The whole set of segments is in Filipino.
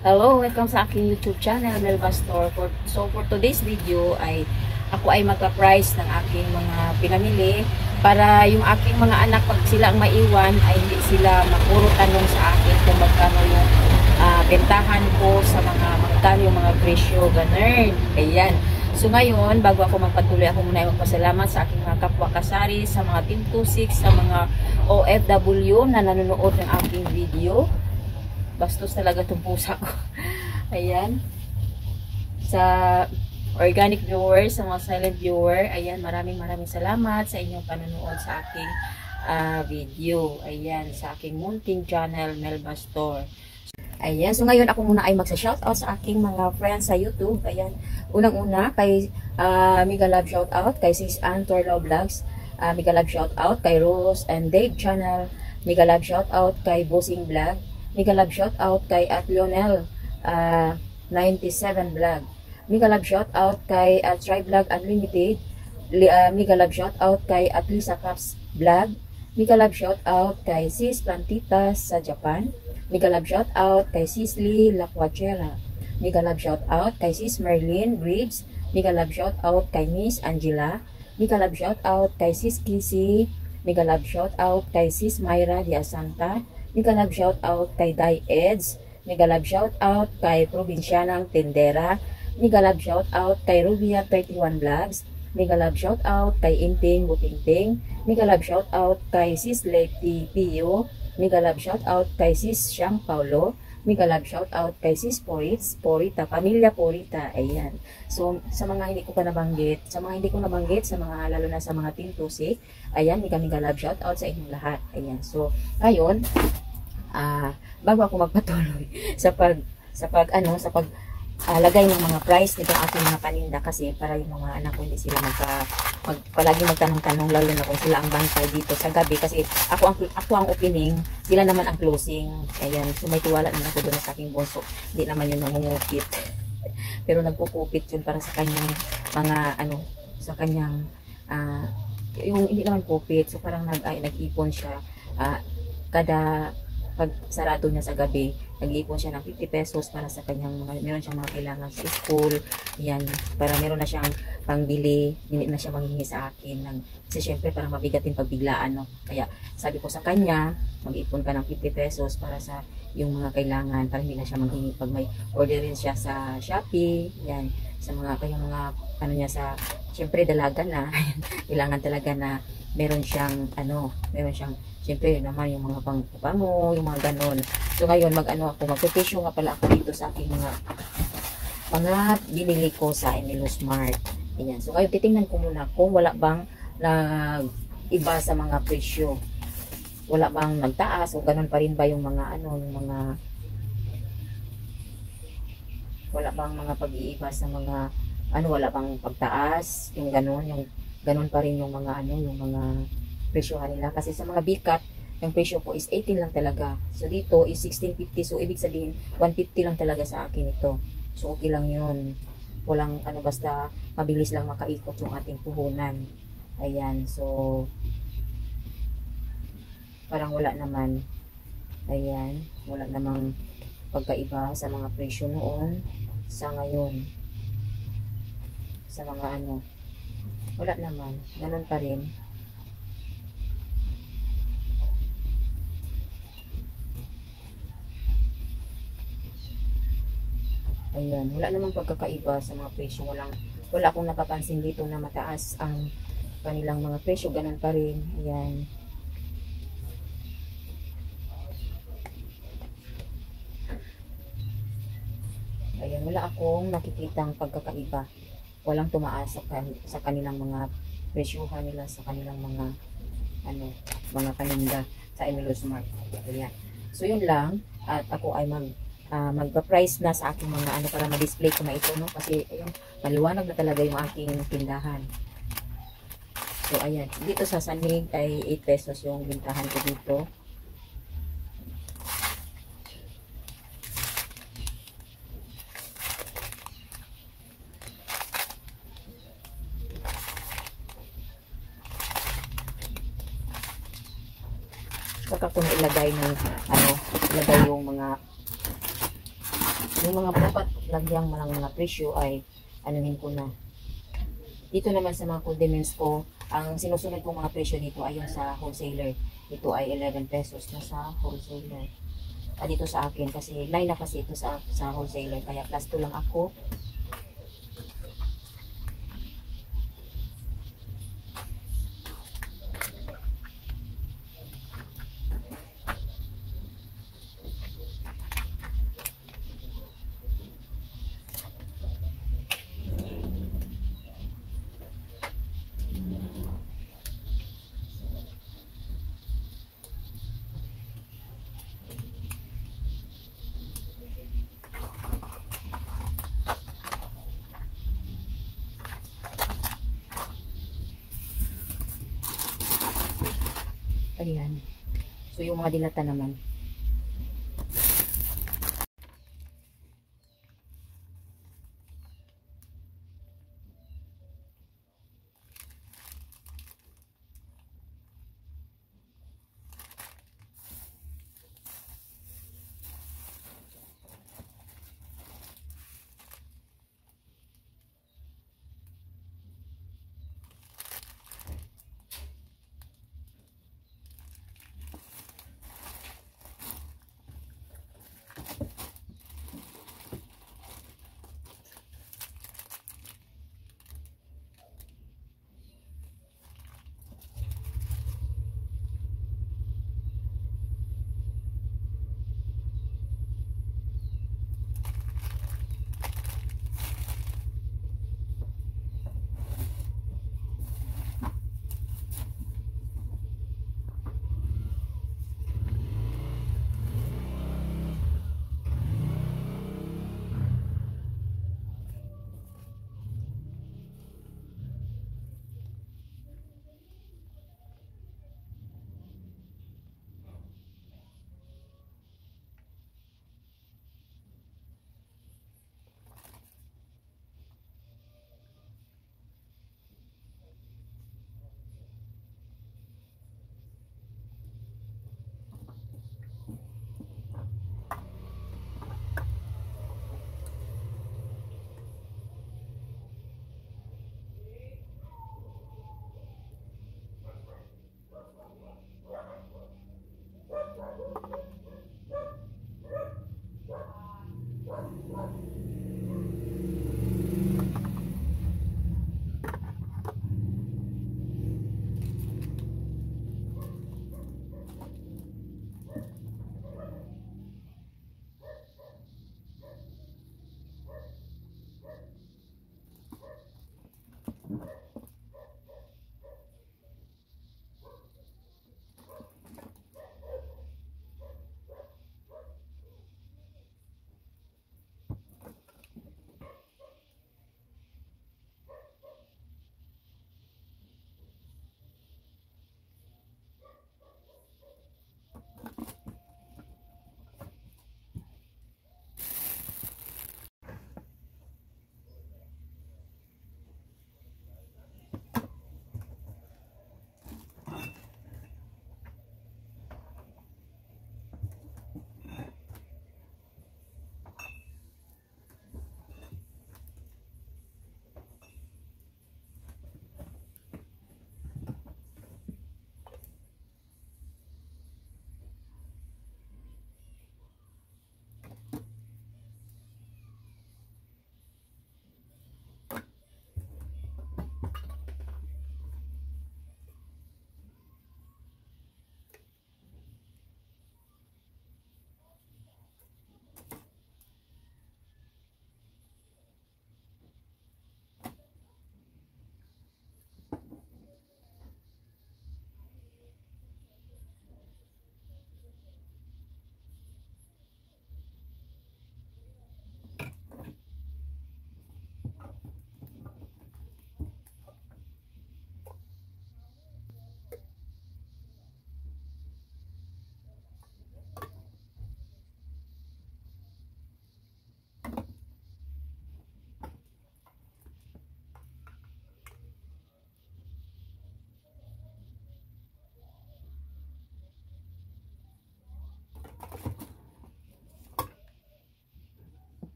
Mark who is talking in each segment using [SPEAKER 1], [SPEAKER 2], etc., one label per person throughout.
[SPEAKER 1] Hello, welcome sa aking YouTube channel, Melba Store. For today's video ay ako ay magpa-price ng aking mga pinamili para yung aking mga anak pag sila ang maiwan ay hindi sila mapuro tanong sa akin kung magkano yung bentahan ko sa magkano yung mga presyo, ganun. Ayan. So ngayon, bago ako magpatuloy, ako muna ay magpasalamat sa aking mga kapwa kasari, sa mga Team 26, sa mga OFW na nanonood ng aking video. Bastos talaga itong pusa ko. Ayan. Sa organic viewers, sa mga silent viewer, ayan, maraming salamat sa inyong panonood sa aking video. Ayan, sa aking munting channel, Melba Store. Ayan, so ngayon ako muna ay magsa-shoutout sa aking mga friends sa YouTube. Ayan, unang-una kay Mega Love shoutout, kay Sis Ann Torlo Vlogs, Mega Love shoutout, kay Rose and Dave Channel, Mega Love shoutout, kay Bossing Vlog, Mega Love shoutout kay at Lionel 97 Vlog. Mega Love shoutout kay at Try Vlog Unlimited. Mega Love shoutout kay at Lisa Caps Vlog. Mega Love shoutout kay Sis Plantitas sa Japan. Mega Love shoutout kay Sis Lee Lacuachera. Mega Love shoutout kay Sis Merlin Reeves. Mega Love shoutout kay Miss Angela. Mega Love shoutout kay Sis Kissy. Mega Love shoutout kay Sis Myra Diasanta. Mega love shout out kay Dai Eds. Mega love shout out kay Provincianang Tendera. Mega love shout out kay Rubia 31 Vlogs. Mega love shout out kay Inting Butingting. Mega love shout out kay Sis Leti Pio. Mega love shout out kay Sis Siang Paulo. Mega love shout out kay Sis Porita, Pamilya Porita. Ayan. So sa mga hindi ko pa nabanggit, sa mga lalo na sa mga Team 26, ayan, mega love shout out sa inyong lahat. Ayan. So ngayon, bago ako magpatuloy sa lagay ng mga price nitong aking mga paninda, kasi para yung mga anak ko hindi sila palagi magtanong-tanong, lalo na kung sila ang bantay dito sa gabi, kasi ako ang opening, sila naman ang closing. Ayan, so may tiwala naman ako doon sa aking bunso, hindi naman yun nangungupit pero nagpupupit yun para sa kanyang mga sa kanyang yung hindi naman pupit, so parang nag-ipon siya kada pag sarado niya sa gabi, nag-iipon siya ng 50 pesos para sa kanyang meron siyang mga kailangan sa school. Yan, para meron na siyang pangbili, hindi na siya manghingi sa akin kasi syempre parang mabigat yung pagbiglaan, no? Kaya sabi ko sa kanya, mag-ipon ka ng 50 pesos para sa yung mga kailangan, para hindi na siya manghingi pag may order rin siya sa Shopee. Yan, sa mga niya sa, syempre dalaga na kailangan talaga na meron siyang siyempre naman yung mga pangpapango, yung mga ganon. So ngayon magpipesyo nga pala ako dito sa aking mga binili ko sa Emilio Smart. Ayan. So ngayon titingnan ko muna kung wala bang iba sa mga presyo. Wala bang nagtaas o ganon pa rin ba yung mga wala bang mga pag-iiba sa mga wala bang pagtaas, yung ganon pa rin yung mga yung mga presyohan nila, kasi sa mga bikat yung presyo po is 18 lang talaga. So dito is 16.50, so ibig sabihin 150 lang talaga sa akin ito. So okay lang yun, walang basta mabilis lang makaikot yung ating puhunan. Ayan, so parang wala naman, ayan, wala namang pagkaiba sa mga presyo noon sa ngayon, sa mga wala naman, ganun pa rin. Ayan, wala namang pagkakaiba sa mga presyo. Wala akong napapansin dito na mataas ang kanilang mga presyo, ganun pa rin. Ayan. Ayan, wala akong nakikitang pagkakaiba. Walang tumaas sa kanilang mga presyuhan nila, sa kanilang mga mga paninda sa Emilio Smart. Ayan. So yun lang, at ako ay magpa-price na sa aking mga para ma-display ko na ito, no? Kasi ayun, maliwanag na talaga yung aking tindahan. So ayan, dito sa Sanig ay 8 pesos yung bintahan ko dito. Saka kung ilagay ng ilagay yung mga yung mga dapat lagyang mga presyo ay anuhin ko na. Dito naman sa mga condiments ko, ang sinusunod kong mga presyo dito ay yung sa wholesaler. Ito ay 11 pesos na sa wholesaler. Dito sa akin kasi 9 na kasi ito sa wholesaler, kaya plus 2 lang ako. Ayan. So, yung mga dilata naman.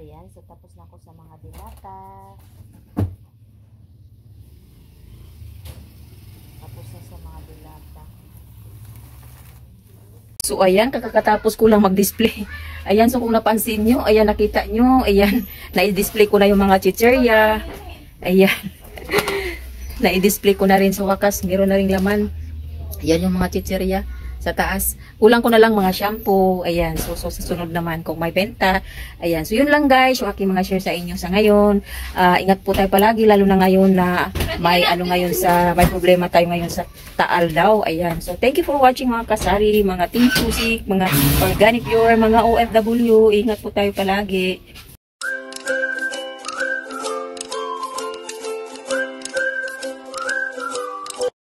[SPEAKER 1] Ayan, so tapos na ako sa mga dilata. Tapos na sa mga dilata. So ayan, kakatapos ko lang mag-display. Ayan, so kung napansin nyo, ayan, nakita nyo, ayan, na-display ko na yung mga chicherya. Ayan, na-display ko na rin. So wakas, meron na rin laman. Ayan yung mga chicherya sa taas. Kulang ko na lang mga shampoo. Ayan, so sa sunod naman kung may benta. Ayan, so yun lang guys, yung aking mga share sa inyo sa ngayon. Ingat po tayo palagi, lalo na ngayon na may may problema tayo ngayon sa Taal daw. Ayan, so thank you for watching mga kasari, mga Team Tusik, mga organic viewer, mga OFW. Ingat po tayo palagi.